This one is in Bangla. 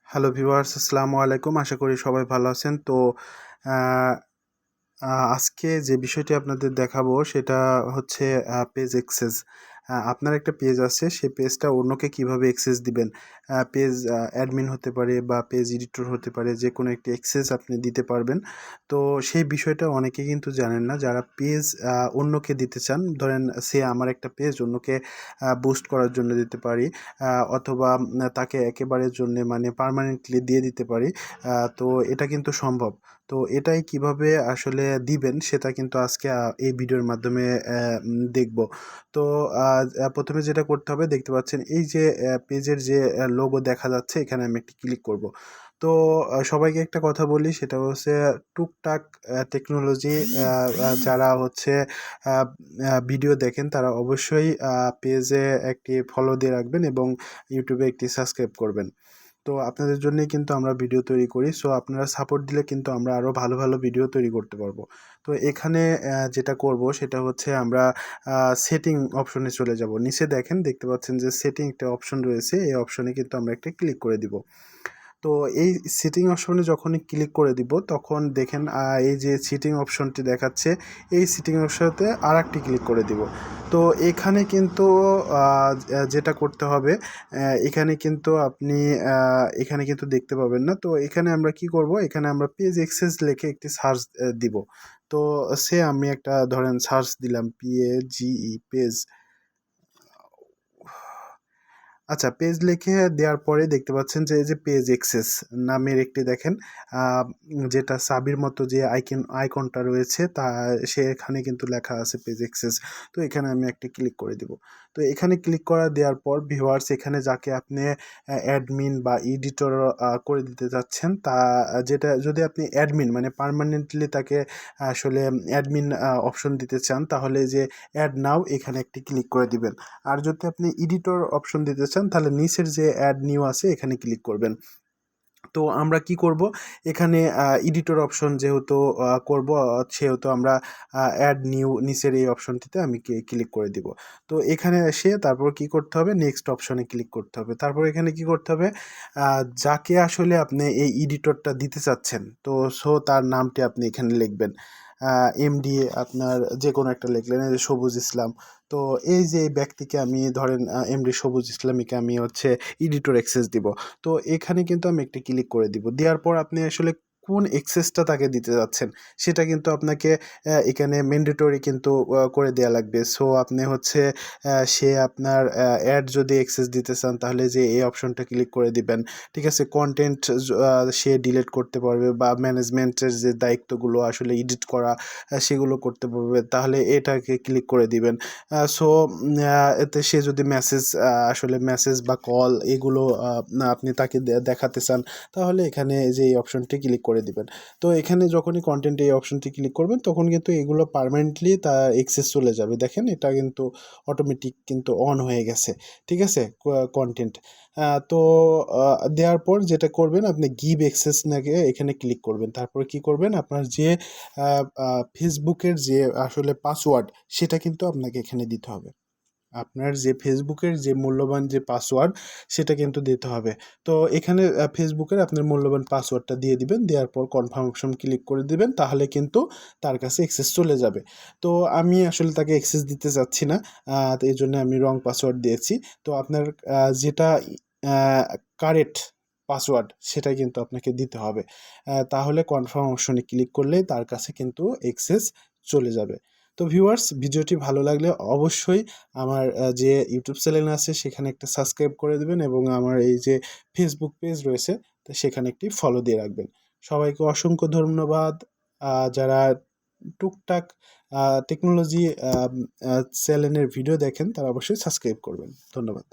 হ্যালো ভিউয়ার্স, আসসালামু আলাইকুম। আশা করি সবাই ভালো আছেন। তো আহ, আজকে যে বিষয়টি আপনাদের দেখাবো সেটা হচ্ছে পেজ অ্যাক্সেস। আপনার একটা পেজ আছে, সেই পেজটা অন্যকে কিভাবে অ্যাক্সেস দিবেন। পেজ অ্যাডমিন হতে পারে বা পেজ এডিটর হতে পারে, যে কোনো একটি অ্যাক্সেস আপনি দিতে পারবেন। তো সেই বিষয়টা অনেকে কিন্তু জানেন না। যারা পেজ অন্যকে দিতে চান, ধরেন সে আমার একটা পেজ অন্যকে বুস্ট করার জন্য দিতে পারি, অথবা তাকে একেবারের জন্য মানে পার্মানেন্টলি দিয়ে দিতে পারি। তো এটা কিন্তু সম্ভব। তো এটাই কিভাবে আসলে দিবেন সেটা কিন্তু আজকে এই ভিডিওর মাধ্যমে দেখব। তো প্রথমে যেটা করতে হবে, দেখতে পাচ্ছেন এই যে পেজের যে লোগো দেখা যাচ্ছে, এখানে আমি একটি ক্লিক করব। তো সবাইকে একটা কথা বলি, সেটা হচ্ছে টুকটাক টেকনোলজি যারা হচ্ছে ভিডিও দেখেন তারা অবশ্যই পেজে একটি ফলো দিয়ে রাখবেন এবং ইউটিউবে একটি সাবস্ক্রাইব করবেন। তো আপনাদের জন্যই কিন্তু আমরা ভিডিও তৈরি করি। সো আপনারা সাপোর্ট দিলে কিন্তু আমরা আরও ভালো ভালো ভিডিও তৈরি করতে পারবো। তো এখানে যেটা করব সেটা হচ্ছে আমরা সেটিং অপশনে চলে যাব। নিচে দেখেন, দেখতে পাচ্ছেন যে সেটিং একটা অপশন রয়েছে, এই অপশনে কিন্তু আমরা একটা ক্লিক করে দিব। তো এই সিটিং অপশনে যখনই ক্লিক করে দিব তখন দেখেন এই যে সিটিং অপশনটি দেখাচ্ছে, এই সিটিং অপশনতে আর একটি ক্লিক করে দিব। তো এখানে কিন্তু যেটা করতে হবে, এখানে কিন্তু আপনি এখানে কিন্তু দেখতে পাবেন না। তো এখানে আমরা কি করব, এখানে আমরা পেজ এক্সেস লিখে একটি সার্চ দিব। তো আমি একটা ধরেন সার্চ দিলাম PAGE পেজ। আচ্ছা, পেজ লিখে দেওয়ার পরে দেখতে পাচ্ছেন যে এই যে পেজ এক্সেস নামের একটি দেখেন, যেটা সাবির মতো যে আইকনটা রয়েছে তা সেখানে কিন্তু লেখা আছে পেজ এক্সেস। তো এখানে আমি একটা ক্লিক করে দিব। তো এখানে ক্লিক করা দেওয়ার পর ভিউয়ার্স, এখানে যাকে আপনি অ্যাডমিন বা এডিটর করে দিতে যাচ্ছেন, তা যেটা যদি আপনি অ্যাডমিন মানে পার্মানেন্টলি তাকে আসলে অ্যাডমিন অপশন দিতে চান, তাহলে যে অ্যাড নাও এখানে একটি ক্লিক করে দিবেন। আর যদি আপনি এডিটর অপশন দিতে চান, তাহলে নিচের যে অ্যাড নিউ আছে এখানে ক্লিক করবেন। তো আমরা কি করব, এখানে এডিটর অপশন যেহেতু করব, সেহেতু আমরা অ্যাড নিউ নিচের এই অপশনটিতে আমি ক্লিক করে দিব। তো এখানে এসে তারপর কি করতে হবে, নেক্সট অপশনে ক্লিক করতে হবে। তারপর এখানে কি করতে হবে, যাকে আসলে আপনি এই এডিটরটা দিতে চাচ্ছেন, তো তার নামটি আপনি এখানে লিখবেন। MD আপনার যে কোনো একটা লিখলেন, এই যে সবুজ ইসলাম। তো এই যে এই ব্যক্তিকে আমি ধরেন MD সবুজ ইসলামীকে আমি হচ্ছে এডিটর অ্যাক্সেস দিব। তো এখানে কিন্তু আমি একটি ক্লিক করে দিব। দেওয়ার পর আপনি আসলে কোন অ্যাক্সেসটা তাকে দিতে যাচ্ছেন সেটা কিন্তু আপনাকে এখানে ম্যান্ডেটরি কিন্তু করে দেয়া লাগবে। সো আপনি হচ্ছে সে আপনার অ্যাড যদি অ্যাক্সেস দিতে চান, তাহলে যে এই অপশনটা ক্লিক করে দিবেন। ঠিক আছে, কন্টেন্ট সে ডিলিট করতে পারবে বা ম্যানেজমেন্টের যে দায়িত্বগুলো আসলে এডিট করা সেগুলো করতে পারবে, তাহলে এটাকে ক্লিক করে দিবেন। সো এতে সে যদি মেসেজ আসলে মেসেজ বা কল এগুলো আপনি তাকে দেখাতে চান, তাহলে এখানে যে এই অপশনটি ক্লিক করে দিবেন। তো এখানে যখনই কন্টেন্ট এই অপশনটি ক্লিক করবেন, তখন কিন্তু এগুলো পার্মানেন্টলি তার এক্সেস চলে যাবে। দেখেন, এটা কিন্তু অটোমেটিক কিন্তু অন হয়ে গেছে। ঠিক আছে, কন্টেন্ট। তো দেওয়ার পর যেটা করবেন, আপনি গিভ অ্যাক্সেস নাকি এখানে ক্লিক করবেন। তারপরে কি করবেন, আপনার যে ফেসবুকের যে আসলে পাসওয়ার্ড সেটা কিন্তু আপনাকে এখানে দিতে হবে। আপনার যে ফেসবুকের যে মূল্যবান যে পাসওয়ার্ড সেটা কিন্তু দিতে হবে। তো এখানে ফেসবুকের আপনার মূল্যবান পাসওয়ার্ডটা দিয়ে দিবেন। দেওয়ার পর কনফার্ম অপশন ক্লিক করে দিবেন, তাহলে কিন্তু তার কাছে অ্যাক্সেস চলে যাবে। তো আমি আসলে তাকে অ্যাক্সেস দিতে চাচ্ছি না, তো এই জন্য আমি রং পাসওয়ার্ড দিয়েছি। তো আপনার যেটা কারেক্ট পাসওয়ার্ড সেটা কিন্তু আপনাকে দিতে হবে। তাহলে কনফার্ম অপশনে ক্লিক করলেই তার কাছে কিন্তু অ্যাক্সেস চলে যাবে। তো ভিউয়ার্স, ভিডিওটি ভালো লাগলে অবশ্যই আমার যে ইউটিউব চ্যানেল আছে সেখানে একটা সাবস্ক্রাইব করে দেবেন এবং আমার এই যে ফেসবুক পেজ রয়েছে তো সেখানে একটি ফলো দিয়ে রাখবেন। সবাইকে অসংখ্য ধন্যবাদ। যারা টুকটাক টেকনোলজি চ্যানেলের ভিডিও দেখেন তারা অবশ্যই সাবস্ক্রাইব করবেন। ধন্যবাদ।